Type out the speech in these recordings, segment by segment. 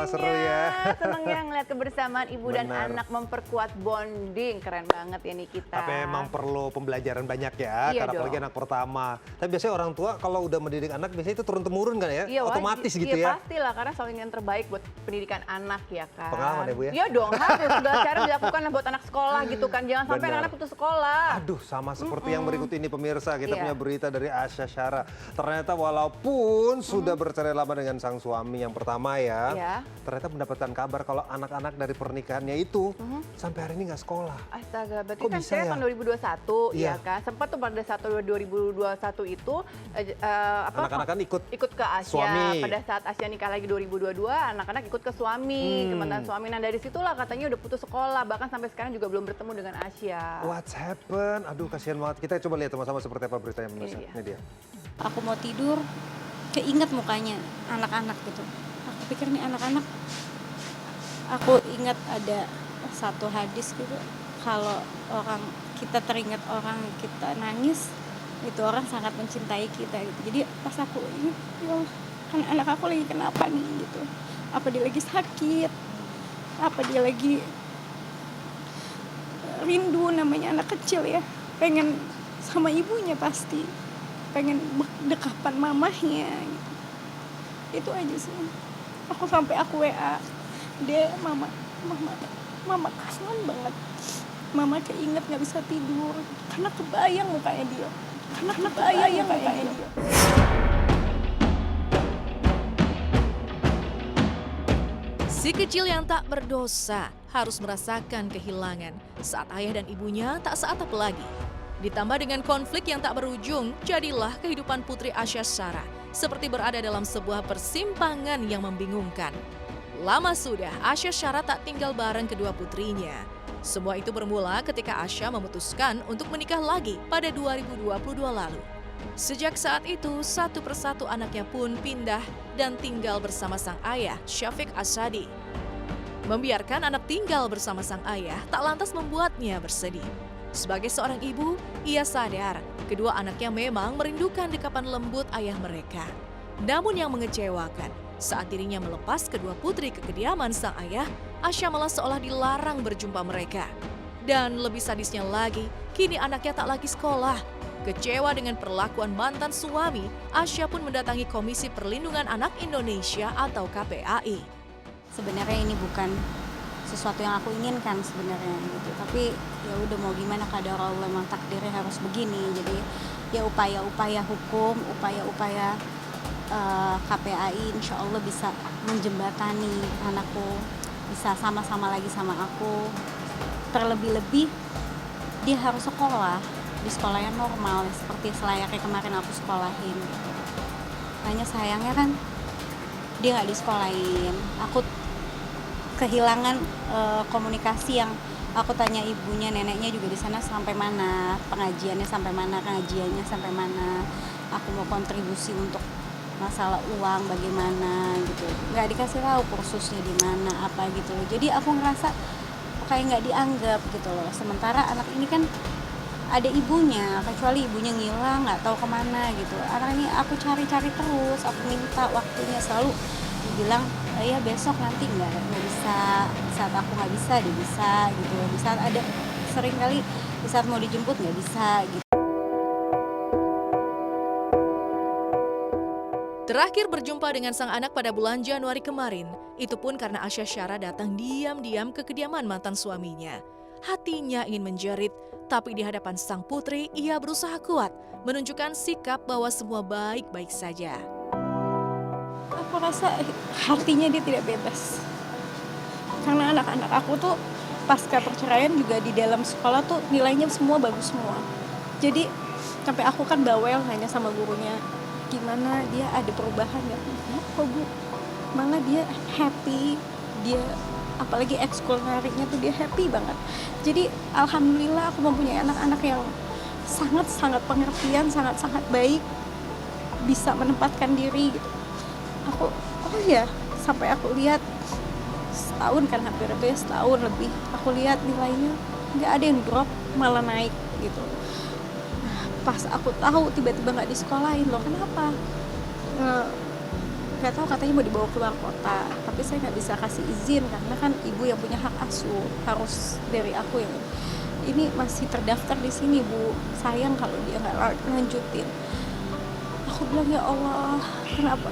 seru ya. Seneng ya ngeliat kebersamaan ibu dan Benar. anak memperkuat bonding. Keren banget ya Nikita. Tapi emang perlu pembelajaran banyak ya, Iya karena apalagi dong. anak pertama. Tapi biasanya orang tua kalau udah mendidik anak biasanya itu turun-temurun kan ya? Iya, Otomatis wajib. gitu Iya, ya. pastilah karena selalu ingin yang terbaik buat pendidikan anak ya kan. Pengalaman ya, Bu ya? Iya dong, harus segala cara dilakukan buat anak sekolah gitu kan. Jangan sampai Benar. anak-anak putus sekolah. Aduh, sama seperti yang berikut ini pemirsa, kita Iya. punya berita dari Asya Syara. Ternyata walaupun sudah bercerai lama dengan sang suami yang pertama ya, Iya. ternyata mendapatkan kabar kalau anak-anak dari pernikahannya itu sampai hari ini nggak sekolah. Astaga, berarti Kok kan bisa cerai ya? tahun 2021 Iya. ya kan. Sempat tuh pada 2021 itu Anak-anak kan ikut ke Asia. suami. Pada saat Asia nikah lagi 2022, anak-anak ikut ke suami, ke mantan suami. Nah dari situlah katanya udah putus sekolah, bahkan sampai sekarang juga belum bertemu dengan Asia. What's happen? Aduh, kasihan banget. Kita coba lihat sama-sama seperti apa beritanya pemirsa. Iya. Ini dia. Aku mau tidur, keinget mukanya anak-anak gitu. Aku pikir nih anak-anak, aku ingat ada satu hadis gitu, kalau orang kita teringat orang kita nangis, itu orang sangat mencintai kita gitu. Jadi pas aku ingat, ya Allah, kan anak aku lagi kenapa nih gitu. Apa dia lagi sakit, apa dia lagi rindu, namanya anak kecil ya, pengen sama ibunya pasti, pengen dekapan mamahnya gitu. Itu aja sih. Aku sampai aku WA dia, mama kangen banget, mama keinget nggak bisa tidur karena kebayang mukanya dia, Si kecil yang tak berdosa harus merasakan kehilangan saat ayah dan ibunya tak seatap lagi. Ditambah dengan konflik yang tak berujung, jadilah kehidupan Putri Asya Syara seperti berada dalam sebuah persimpangan yang membingungkan. Lama sudah Asya Syara tak tinggal bareng kedua putrinya. Semua itu bermula ketika Asya memutuskan untuk menikah lagi pada 2022 lalu. Sejak saat itu, satu persatu anaknya pun pindah dan tinggal bersama sang ayah, Syafiq Asadi. Membiarkan anak tinggal bersama sang ayah tak lantas membuatnya bersedih. Sebagai seorang ibu, ia sadar kedua anaknya memang merindukan dekapan lembut ayah mereka. Namun yang mengecewakan, saat dirinya melepas kedua putri ke kediaman sang ayah, Asya malah seolah dilarang berjumpa mereka. Dan lebih sadisnya lagi, kini anaknya tak lagi sekolah. Kecewa dengan perlakuan mantan suami, Asya pun mendatangi Komisi Perlindungan Anak Indonesia atau KPAI. Sebenarnya ini bukan sesuatu yang aku inginkan sebenarnya gitu, tapi ya udah mau gimana, kadar Allah memang takdirnya harus begini. Jadi ya upaya-upaya hukum, upaya-upaya KPAI insya Allah bisa menjembatani anakku bisa sama-sama lagi sama aku. Terlebih-lebih dia harus sekolah di sekolah yang normal seperti selayaknya kemarin aku sekolahin gitu. Hanya sayangnya kan dia nggak disekolahin. Aku kehilangan komunikasi yang aku tanya ibunya, neneknya juga di sana sampai mana, pengajiannya sampai mana, pengajiannya sampai mana. Aku mau kontribusi untuk masalah uang bagaimana gitu, nggak dikasih tahu kursusnya di mana apa gitu loh. Jadi aku ngerasa kayak nggak dianggap gitu loh. Sementara anak ini kan ada ibunya, kecuali ibunya ngilang nggak tahu kemana gitu. Anak ini aku cari-cari terus, aku minta waktunya, selalu dibilang ya besok nanti nggak bisa, di saat aku nggak bisa dia bisa gitu, di saat ada sering kali di saat mau dijemput nggak bisa gitu. Terakhir berjumpa dengan sang anak pada bulan Januari kemarin, itu pun karena Asya Syara datang diam-diam ke kediaman mantan suaminya. Hatinya ingin menjerit, tapi di hadapan sang putri ia berusaha kuat, menunjukkan sikap bahwa semua baik-baik saja. Aku rasa hatinya dia tidak bebas. Karena anak-anak aku tuh pasca perceraian juga di dalam sekolah tuh nilainya semua bagus semua. Jadi sampai aku kan bawel nanya sama gurunya, gimana dia ada perubahan nggak? Kok Bu, malah dia happy, dia apalagi ekskulkurikulernya tuh dia happy banget. Jadi alhamdulillah aku mempunyai anak-anak yang sangat-sangat pengertian, sangat-sangat baik, bisa menempatkan diri gitu. Aku, oh ya, sampai aku lihat setahun kan, hampir itu ya setahun lebih, aku lihat nilainya nggak ada yang drop, malah naik gitu. Pas aku tahu tiba-tiba nggak disekolahin, loh kenapa? nggak tahu katanya mau dibawa keluar kota, tapi saya nggak bisa kasih izin karena kan ibu yang punya hak asuh, harus dari aku yang ini masih terdaftar di sini Bu, sayang kalau dia nggak lanjutin. Aku bilang ya Allah, kenapa?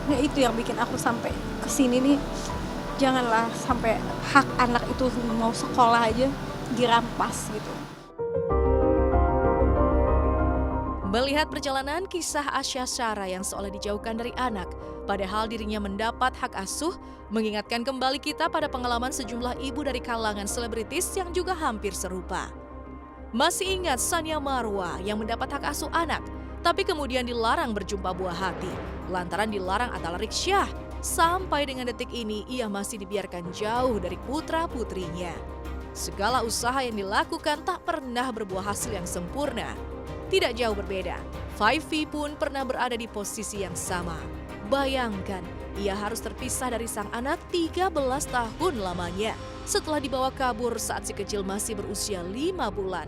Nah itu yang bikin aku sampai kesini nih, janganlah sampai hak anak itu mau sekolah aja dirampas gitu. Melihat perjalanan kisah Asya Syara yang seolah dijauhkan dari anak, padahal dirinya mendapat hak asuh, mengingatkan kembali kita pada pengalaman sejumlah ibu dari kalangan selebritis yang juga hampir serupa. Masih ingat Sania Marwa yang mendapat hak asuh anak, tapi kemudian dilarang berjumpa buah hati, lantaran dilarang Atalarik Syah. Sampai dengan detik ini, ia masih dibiarkan jauh dari putra-putrinya. Segala usaha yang dilakukan tak pernah berbuah hasil yang sempurna. Tidak jauh berbeda, 5V pun pernah berada di posisi yang sama. Bayangkan, ia harus terpisah dari sang anak 13 tahun lamanya setelah dibawa kabur saat si kecil masih berusia 5 bulan.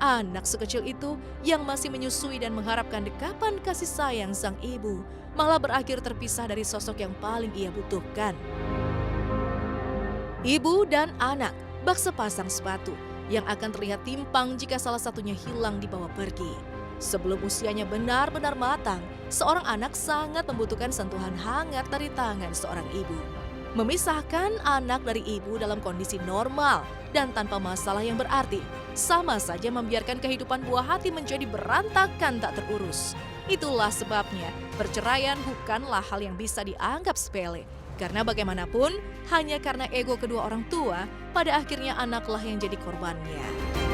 Anak sekecil itu yang masih menyusui dan mengharapkan dekapan kasih sayang sang ibu malah berakhir terpisah dari sosok yang paling ia butuhkan. Ibu dan anak bak sepasang sepatu yang akan terlihat timpang jika salah satunya hilang dibawa pergi. Sebelum usianya benar-benar matang, seorang anak sangat membutuhkan sentuhan hangat dari tangan seorang ibu. Memisahkan anak dari ibu dalam kondisi normal dan tanpa masalah yang berarti, sama saja membiarkan kehidupan buah hati menjadi berantakan tak terurus. Itulah sebabnya perceraian bukanlah hal yang bisa dianggap sepele. Karena bagaimanapun, hanya karena ego kedua orang tua, pada akhirnya anaklah yang jadi korbannya.